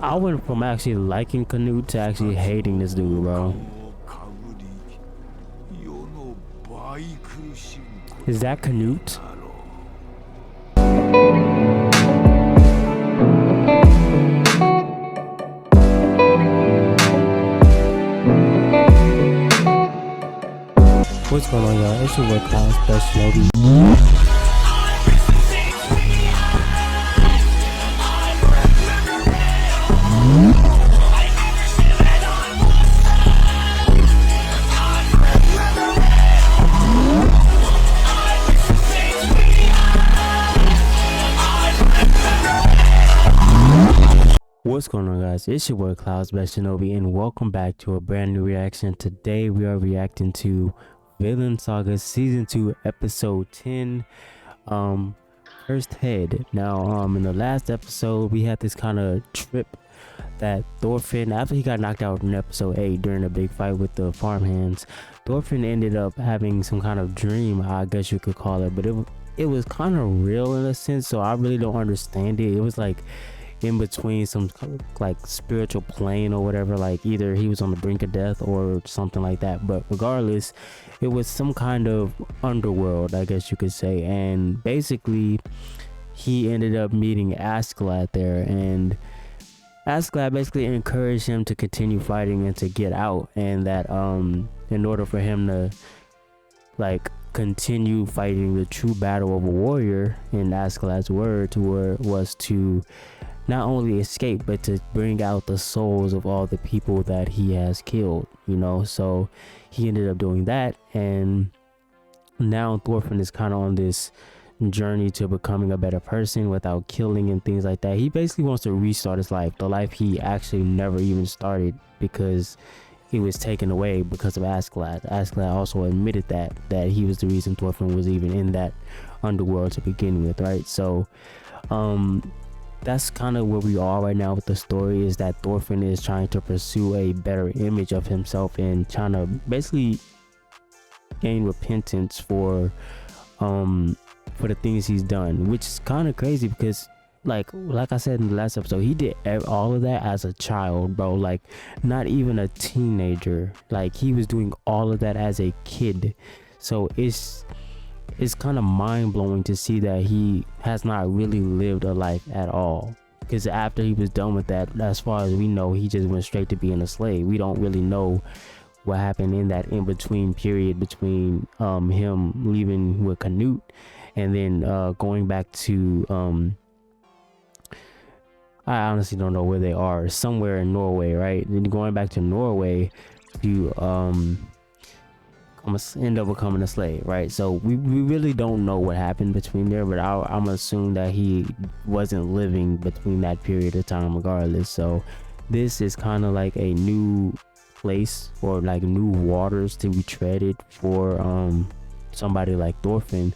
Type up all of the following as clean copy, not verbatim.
I went from actually liking Canute to actually hating this dude, bro. Is that Canute? What's going on, y'all? It's your boy Cloud Special. What's going on, guys? It's your boy Clouds Best Shinobi, and welcome back to a brand new reaction. Today we are reacting to Vinland Saga Season 2 Episode 10, First Head. Now, in the last episode, we had this kind of trip that Thorfinn, after he got knocked out in Episode 8 during a big fight with the farmhands, Thorfinn ended up having some kind of dream, I guess you could call it, but it was kind of real in a sense, so I really don't understand it. It was like in between some like spiritual plane or whatever, like either he was on the brink of death or something like that, but regardless, it was some kind of underworld, I guess you could say. And basically he ended up meeting Askeladd there, and Askeladd basically encouraged him to continue fighting and to get out, and that in order for him to like continue fighting the true battle of a warrior, in Askeladd's words, was to not only escape but to bring out the souls of all the people that he has killed, you know. So he ended up doing that, and now Thorfinn is kind of on this journey to becoming a better person without killing and things like that. He basically wants to restart his life, the life he actually never even started, because he was taken away because of Askeladd. Askeladd also admitted that he was the reason Thorfinn was even in that underworld to begin with, right? So that's kind of where we are right now with the story, is that Thorfinn is trying to pursue a better image of himself and trying to basically gain repentance for the things he's done, which is kind of crazy because like I said in the last episode, he did all of that as a child, bro. Like not even a teenager, like he was doing all of that as a kid. So it's kind of mind-blowing to see that he has not really lived a life at all, because after he was done with that, as far as we know, he just went straight to being a slave. We don't really know what happened in that in-between period between him leaving with Canute and then going back to I honestly don't know where they are, somewhere in Norway, right? Then going back to Norway to end up becoming a slave, right? So we really don't know what happened between there, but I'm assuming that he wasn't living between that period of time regardless. So this is kind of like a new place, or like new waters to be treaded for somebody like Thorfinn.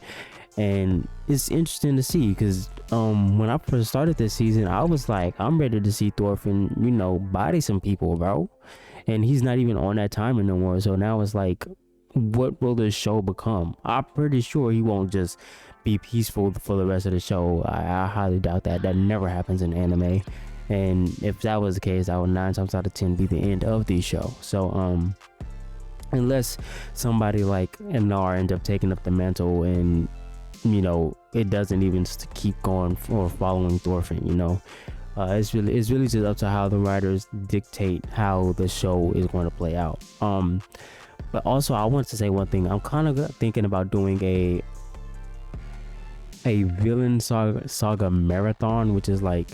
And it's interesting to see, because when I first started this season, I was like, I'm ready to see Thorfinn, you know, body some people, bro, and he's not even on that timer no more. So now it's like, what will this show become? I'm pretty sure he won't just be peaceful for the rest of the show. I highly doubt that. That never happens in anime, and if that was the case, that would 9 times out of 10 be the end of the show. So unless somebody like Anar ends up taking up the mantle, and you know, it doesn't even keep going or following Thorfinn, you know. It's really just up to how the writers dictate how the show is going to play out. But also, I want to say one thing. I'm kind of thinking about doing a Vinland Saga marathon, which is like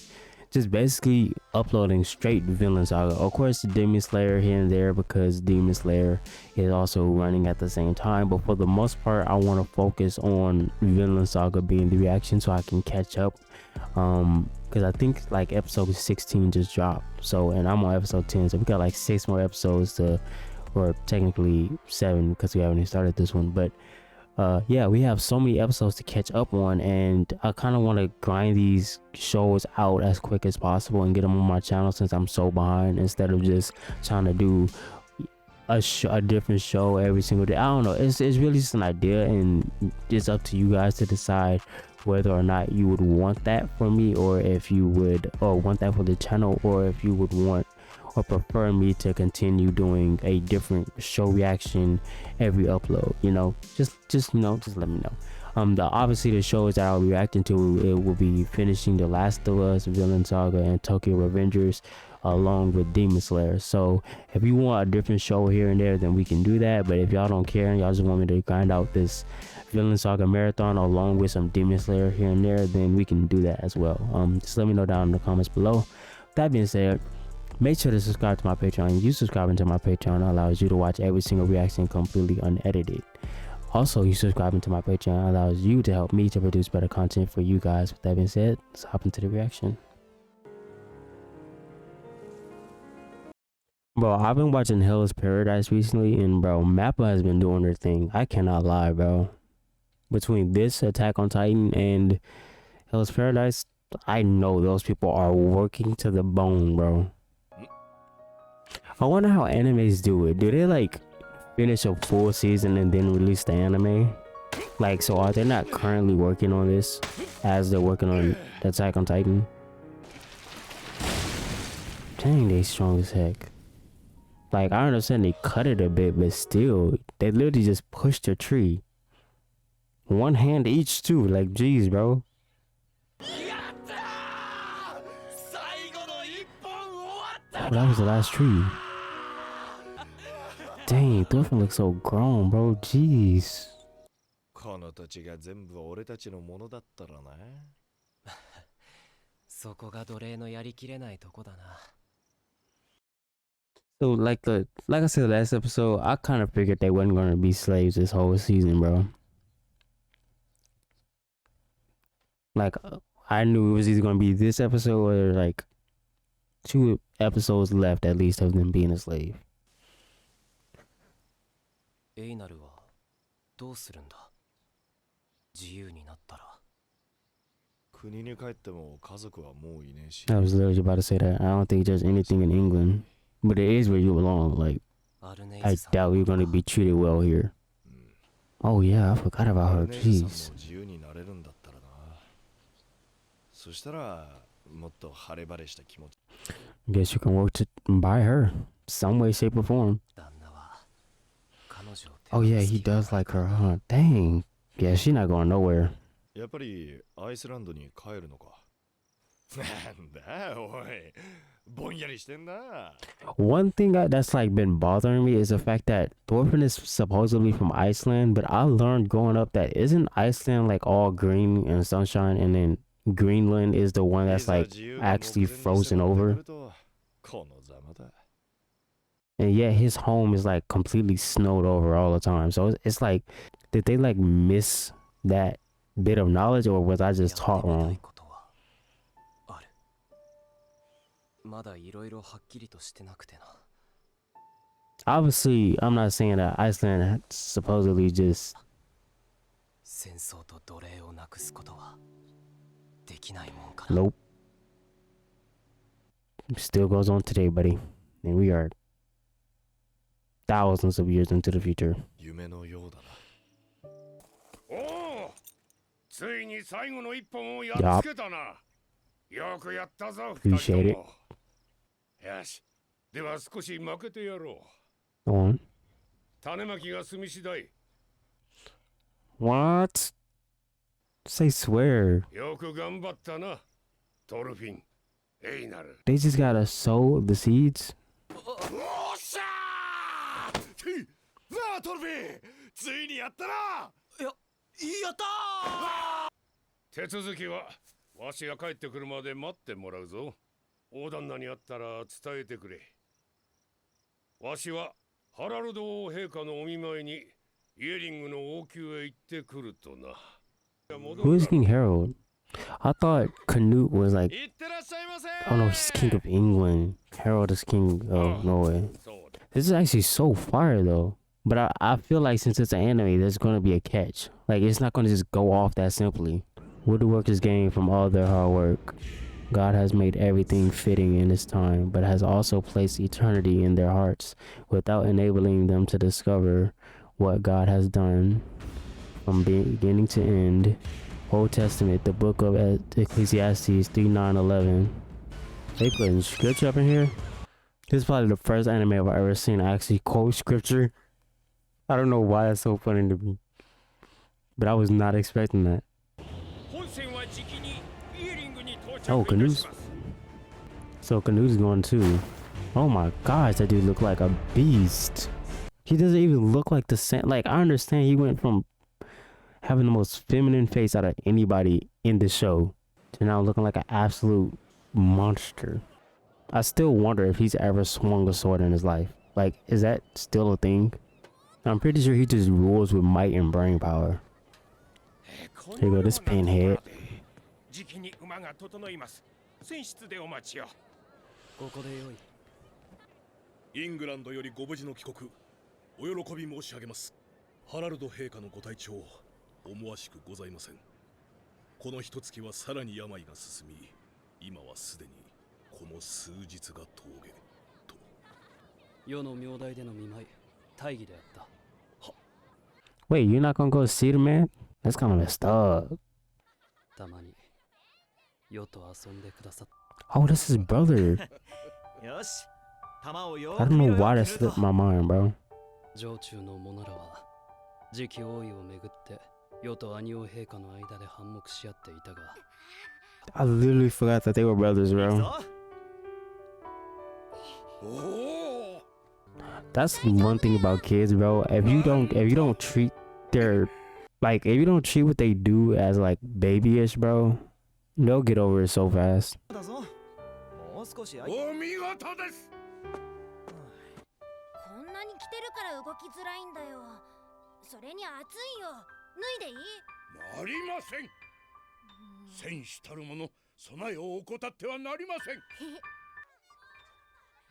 just basically uploading straight Vinland Saga. Of course, Demon Slayer here and there, because Demon Slayer is also running at the same time. But for the most part, I want to focus on Vinland Saga being the reaction, so I can catch up. Because I think like episode 16 just dropped. So, and I'm on episode 10, so we got like 6 more episodes to, or technically 7 because we haven't even started this one. But yeah, we have so many episodes to catch up on, and I kind of want to grind these shows out as quick as possible and get them on my channel, since I'm so behind, instead of just trying to do a different show every single day. I don't know, it's really just an idea, and it's up to you guys to decide whether or not you would want that for me, or if you would want that for the channel, or if you would want or prefer me to continue doing a different show reaction every upload. Just let me know. Obviously the shows that I'll be reacting to, it will be finishing The Last of Us, Vinland Saga, and Tokyo Revengers, along with Demon Slayer. So if you want a different show here and there, then we can do that. But if y'all don't care and y'all just want me to grind out this Vinland Saga marathon along with some Demon Slayer here and there, then we can do that as well. Just let me know down in the comments below. That being said, make sure to subscribe to my Patreon. You subscribing to my Patreon allows you to watch every single reaction completely unedited. Also, you subscribing to my Patreon allows you to help me to produce better content for you guys. With that being said, let's hop into the reaction. Bro, I've been watching Hell's Paradise recently, and bro, Mappa has been doing her thing. I cannot lie, bro. Between this, Attack on Titan, and Hell's Paradise, I know those people are working to the bone, bro. I wonder how animes do it. Do they like finish a full season and then release the anime? Like, so are they not currently working on this as they're working on Attack on Titan? Dang, they strong as heck. Like, I understand they cut it a bit, but still, they literally just pushed a tree. One hand each too, like, jeez, bro. Oh, that was the last tree. Dang, Thorfinn looks so grown, bro. Jeez. So like I said last episode, I kind of figured they wasn't gonna be slaves this whole season, bro. Like, I knew it was either gonna be this episode or like 2 episodes left at least of them being a slave. That was literally about to say that. I don't think there's anything in England, but it is where you belong. Like, I doubt you're gonna be treated well here. Oh yeah, I forgot about her. Jeez. Guess you can work to buy her some way, shape, or form. Oh yeah, he does like her, huh? Dang. Yeah, she's not going nowhere. One thing that's like been bothering me is the fact that Thorfinn is supposedly from Iceland, but I learned growing up that isn't Iceland like all green and sunshine, and then Greenland is the one that's like actually frozen over? And yet his home is like completely snowed over all the time. So it's like, did they like miss that bit of knowledge, or was I just taught wrong? Obviously, I'm not saying that Iceland supposedly just... Nope. Still goes on today, buddy. And we are thousands of years into the future. Yup. Appreciate it. Go on. What? Say swear. They just gotta sow the seeds? Who is King Harold? I thought Canute was like... Oh no, he's king of England. Harold is king of Norway. This is actually so fire though. But I feel like since it's an anime, there's going to be a catch. Like, it's not going to just go off that simply. What do workers gain from all their hard work? God has made everything fitting in its time, but has also placed eternity in their hearts without enabling them to discover what God has done from beginning to end. Old Testament, the book of Ecclesiastes 3:9-11. They putting scripture up in here. This is probably the first anime I've ever seen actually quote scripture. I don't know why that's so funny to me, but I was not expecting that. Oh, Canoe's. So Canoe's going too. Oh my gosh, that dude looked like a beast. He doesn't even look like the same. Like, I understand he went from having the most feminine face out of anybody in the show to now looking like an absolute monster. I still wonder if he's ever swung a sword in his life. Like, is that still a thing? I'm pretty sure he just rules with might and brain power. Here you go, this pinhead. イングランドよりご無事の帰国、お喜び申し上げます。ハラルド陛下のご体調、思わしくございません。この一月はさらに病が進み、今はすでにこの数日が峠と。世の名代での見舞い、大義であった。Wait, you're not gonna go see the man? That's kind of messed up. たまに世と遊んでくださった。Oh, this is his brother. よし。I don't know why that slipped my mind, bro. 城中の者らは次期王位をめぐって世と兄王陛下の間で反目し合っていたが I literally forgot that they were brothers, bro. That's one thing about kids, bro. If you don't treat their like if you don't treat what they do as like babyish, bro, they'll get over it so fast. こんなに着てるから動きづらいんだよ。それに暑いよ。脱いでいい？なりません。戦士たる者、備えを怠ってはなりません。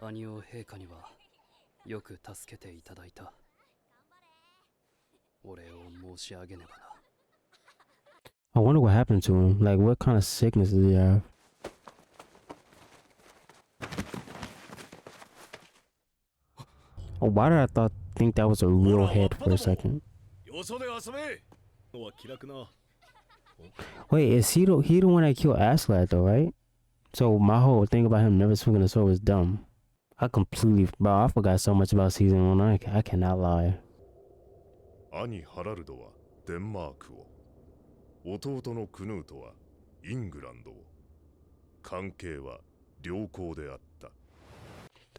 兄王陛下にはよく助けていただいた。お礼を申し上げねばな。I wonder what happened to him. Like, what kind of sickness did he have? Oh, why did I think that was a real head for a second? Wait, is he the one that killed Askeladd though, right? So my whole thing about him never swinging a sword was dumb. I forgot so much about season 1. I cannot lie. 兄ハラルドはデンマークを、弟のクヌートはイングランドを。関係は良好であった。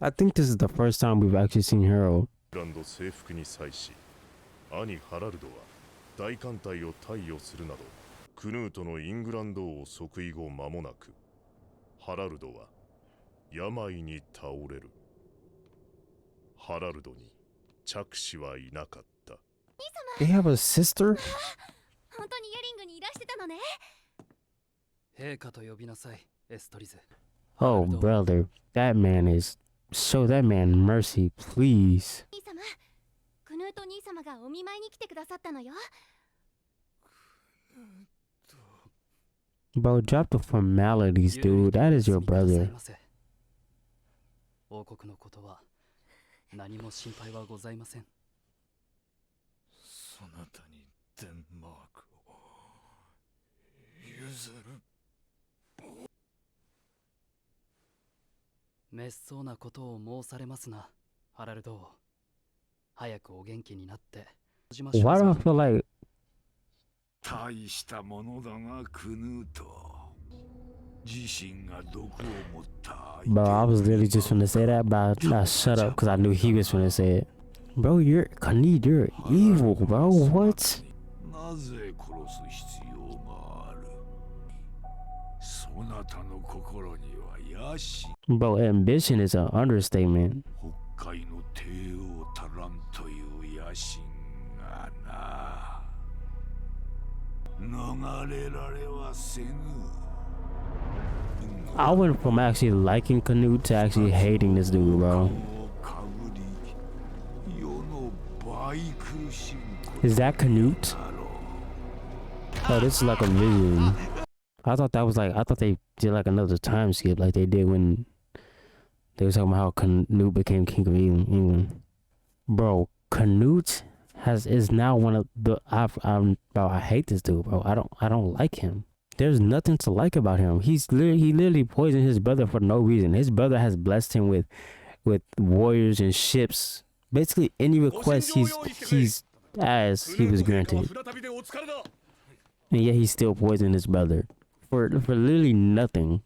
I think this is the first time we've actually seen Harold. イングランド征服に際し、兄ハラルドは大艦隊を貸与するなど、クヌートのイングランド王即位後間もなく、ハラルドは病に倒れる。ハラルドに着手はいなかった。They have a sister? 本当にイヤリングにいらしてたのね。陛下と呼びなさい、エストリズ。Oh, brother, that man is. Show that man mercy, please. 兄様、クヌート兄様がお見舞いに来てくださったのよ。Bro, drop the formalities, dude. That is your brother. 王国のことは何も心配はございません。そなたにデンマークを譲る。滅相なことを申されますな、ハラルド。早くお元気になって。Why do I feel like 大したものだがクヌート。自身が毒を持った。Bro, I was literally just gonna say that, but I shut up because I knew he was gonna say it. Bro, Khalid, you're evil, bro. What? なぜ殺す必要がある。そなたの心には野心。Bro, ambition is an understatement. 北海の帝王たらんという野心がな。逃れられはせぬ。I went from actually liking Canute to actually hating this dude, bro. Is that Canute? Oh, this is like a vision. I thought they did like another time skip like they did when they were talking about how Canute became king of England. Bro, Canute is now one of the bro, I hate this dude, bro. I don't like him. There's nothing to like about him. He literally poisoned his brother for no reason. His brother has blessed him with warriors and ships. Basically any request he's asked, he was granted. And yet he still poisoned his brother for literally nothing,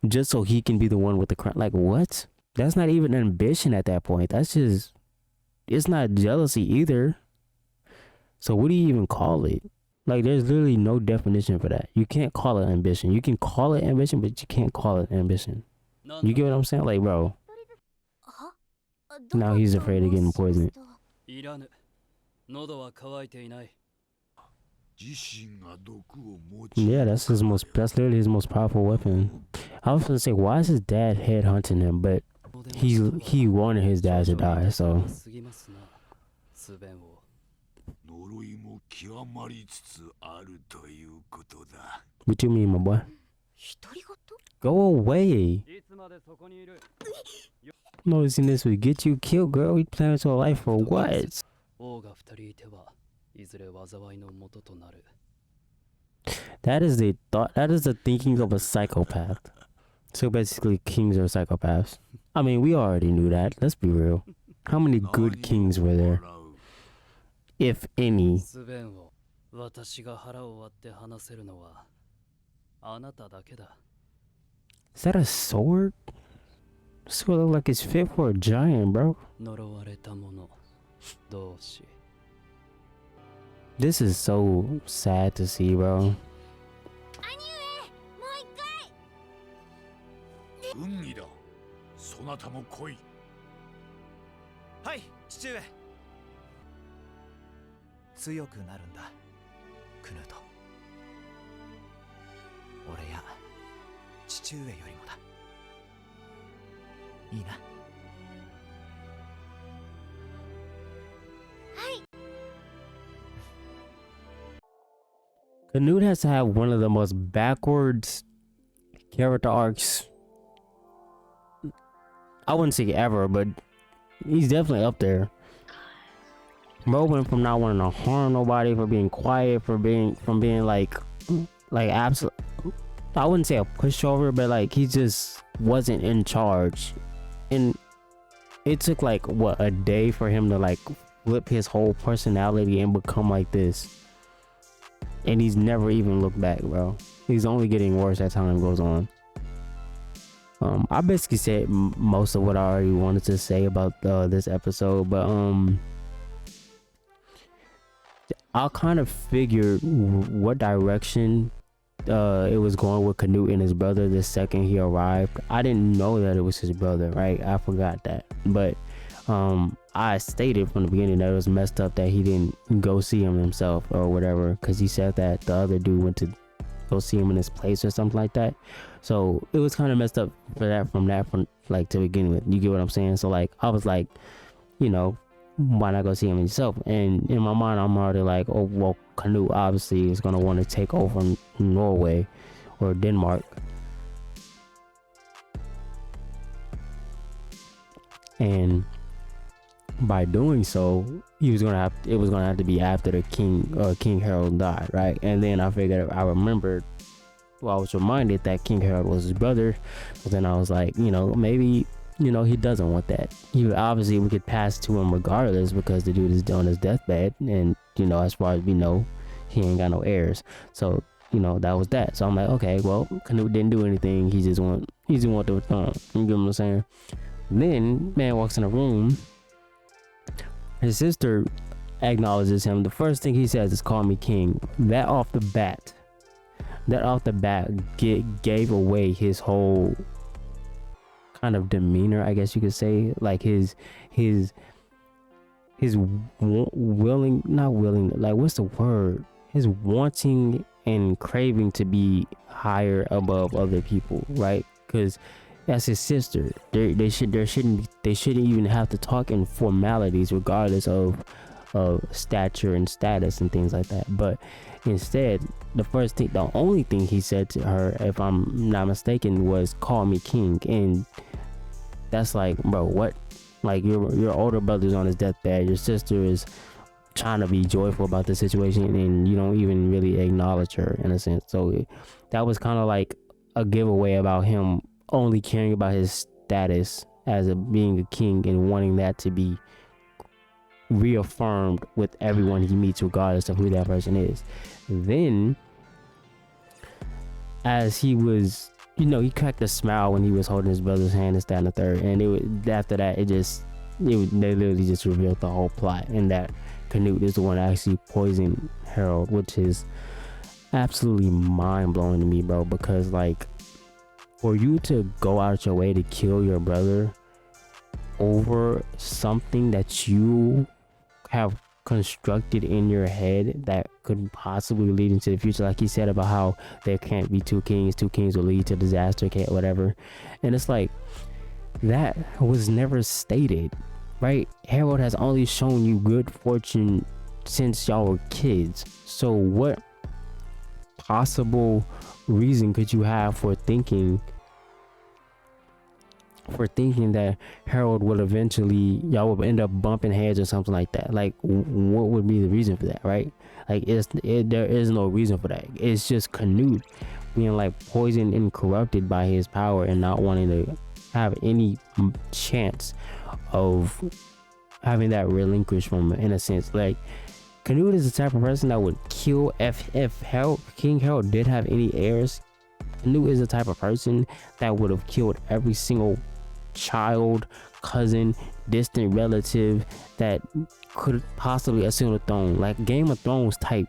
just so he can be the one with the crown. Like, what? That's not even ambition at that point. That's just, it's not jealousy either. So what do you even call it? Like, there's literally no definition for that. You can't call it ambition. You can call it ambition, but you can't call it ambition. You get what I'm saying? Like, bro, now he's afraid of getting poisoned. Yeah, that's literally his most powerful weapon. I was gonna say, why is his dad headhunting him? But he wanted his dad to die, so. What you mean, my boy? Go away. Noticing this would get you killed, girl. We planning to a life for what? That is the thought. That is the thinking of a psychopath. So basically, kings are psychopaths. I mean, we already knew that. Let's be real. How many good kings were there? If any. Is that a sword? Sword look like it's fit for a giant, bro. This is so sad to see, bro. Hi, 父上。強くなるんだ、クヌート。俺や父上よりもだ。いいな。はい。Canute has to have one of the most backwards character arcs. I wouldn't say ever, but he's definitely up there. Bro went from not wanting to harm nobody, for being quiet, from being like absolute. I wouldn't say a pushover, but like he just wasn't in charge. And it took like what, a day for him to like flip his whole personality and become like this. And he's never even looked back, bro. He's only getting worse as time goes on. I basically said most of what I already wanted to say about this episode, but I kind of figured what direction it was going with Canute and his brother the second he arrived. I didn't know that it was his brother, right? I forgot that, but I stated from the beginning that it was messed up that he didn't go see him himself or whatever, because he said that the other dude went to go see him in his place or something like that. So it was kind of messed up for that from like to begin with. You get what I'm saying? So like I was like, you know, why not go see him himself? And in my mind, I'm already like, oh well, Canute obviously is gonna want to take over Norway or Denmark. And by doing so, it was gonna have to be after the King Harold died, right? And then I was reminded that King Harold was his brother, but then I was like, you know, maybe, you know, he doesn't want that. Obviously we could pass to him regardless, because the dude is on his deathbed, and you know, as far as we know, he ain't got no heirs. So you know, that was that. So I'm like, okay, well, Canute didn't do anything. He just want the throne. You get what I'm saying? Then man walks in the room. His sister acknowledges him. The first thing he says is, "Call me king." That off the bat gave away his whole kind of demeanor, I guess you could say. Like his willing, not willing, like what's the word? His wanting and craving to be higher above other people, right? Because that's his sister. They shouldn't even have to talk in formalities, regardless of stature and status and things like that. But instead, the only thing he said to her, if I'm not mistaken, was, "Call me king." And that's like, bro, what? Like your older brother's on his deathbed. Your sister is trying to be joyful about the situation, and you don't even really acknowledge her in a sense. So that was kind of like a giveaway about him only caring about his status as being a king and wanting that to be reaffirmed with everyone he meets, regardless of who that person is. Then, as he was, he cracked a smile when he was holding his brother's hand and that and the third, and after that, they literally just revealed the whole plot, and that Canute is the one that actually poisoned Harold, which is absolutely mind-blowing to me, bro, because like, for you to go out your way to kill your brother over something that you have constructed in your head that could possibly lead into the future, like he said about how there can't be two kings will lead to disaster, can't, whatever. And it's like, that was never stated, right? Harold has only shown you good fortune since y'all were kids, so what possible reason could you have for thinking that Harold would eventually, y'all would end up bumping heads or something like that? Like, what would be the reason for that, right? Like, there is no reason for that. It's just Canute being like poisoned and corrupted by his power and not wanting to have any chance of having that relinquished from him, in a sense. Like, Canute is the type of person that would kill if King Harold did have any heirs. Canute is the type of person that would have killed every single child, cousin, distant relative that could possibly assume the throne. Like Game of Thrones type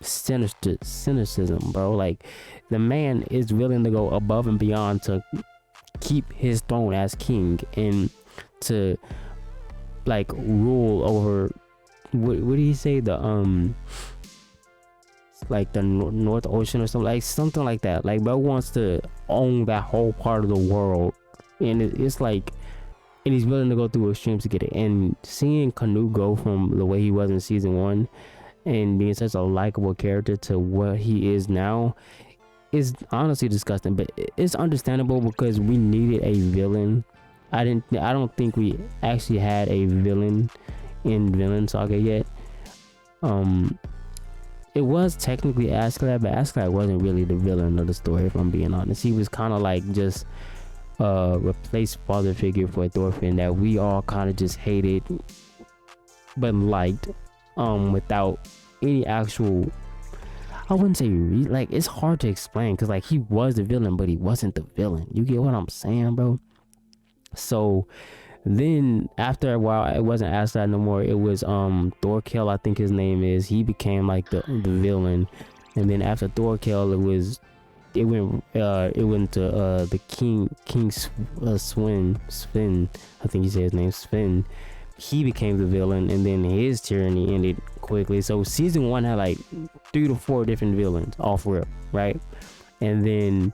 cynicism, bro. Like, the man is willing to go above and beyond to keep his throne as king and to like rule over, what did he say, the like the North Ocean or something like that. Like, bro wants to own that whole part of the world, and it's like, and he's willing to go through extremes to get it. And seeing Canute go from the way he was in season 1 and being such a likable character to what he is now is honestly disgusting, but it's understandable because we needed a villain. I don't think we actually had a villain in Vinland Saga yet. It was technically Askeladd, but Askeladd wasn't really the villain of the story, if I'm being honest. He was kind of like just replaced father figure for Thorfinn that we all kind of just hated but liked, without any actual, I wouldn't say like, it's hard to explain because like he was the villain but he wasn't the villain. You get what I'm saying, bro? So then after a while, it wasn't Askeladd no more. It was Thorkel, I think his name is. He became like the villain. And then after Thorkel, it went to the King Sven, I think he said his name, Sven. He became the villain, and then his tyranny ended quickly. So season 1 had like 3 to 4 different villains off rip, right? And then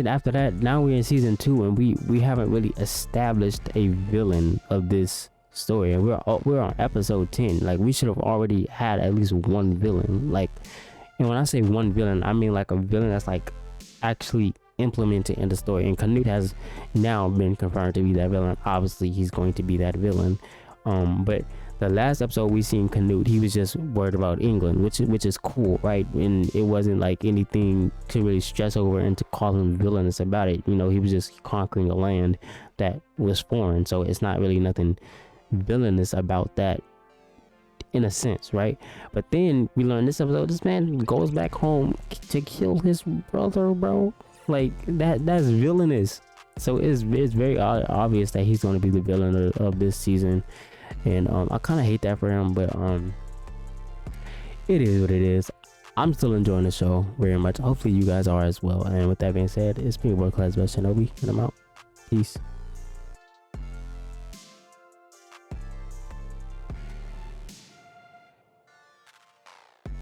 after that, now we're in season 2, and we haven't really established a villain of this story, and we're on episode 10. Like, we should have already had at least one villain. Like, and when I say one villain, I mean like a villain that's like actually implemented in the story. And Canute has now been confirmed to be that villain. Obviously he's going to be that villain, but the last episode we seen Canute, he was just worried about England, which is cool, right? And it wasn't like anything to really stress over and to call him villainous about it. He was just conquering a land that was foreign, so it's not really nothing villainous about that in a sense, right? But then we learned this episode, this man goes back home to kill his brother, bro. Like, that's villainous. So it's very obvious that he's going to be the villain of this season. And I kind of hate that for him, but it is what it is. I'm still enjoying the show very much. Hopefully you guys are as well. And with that being said, it's me, World Class Best Shinobi, and I'm out. Peace.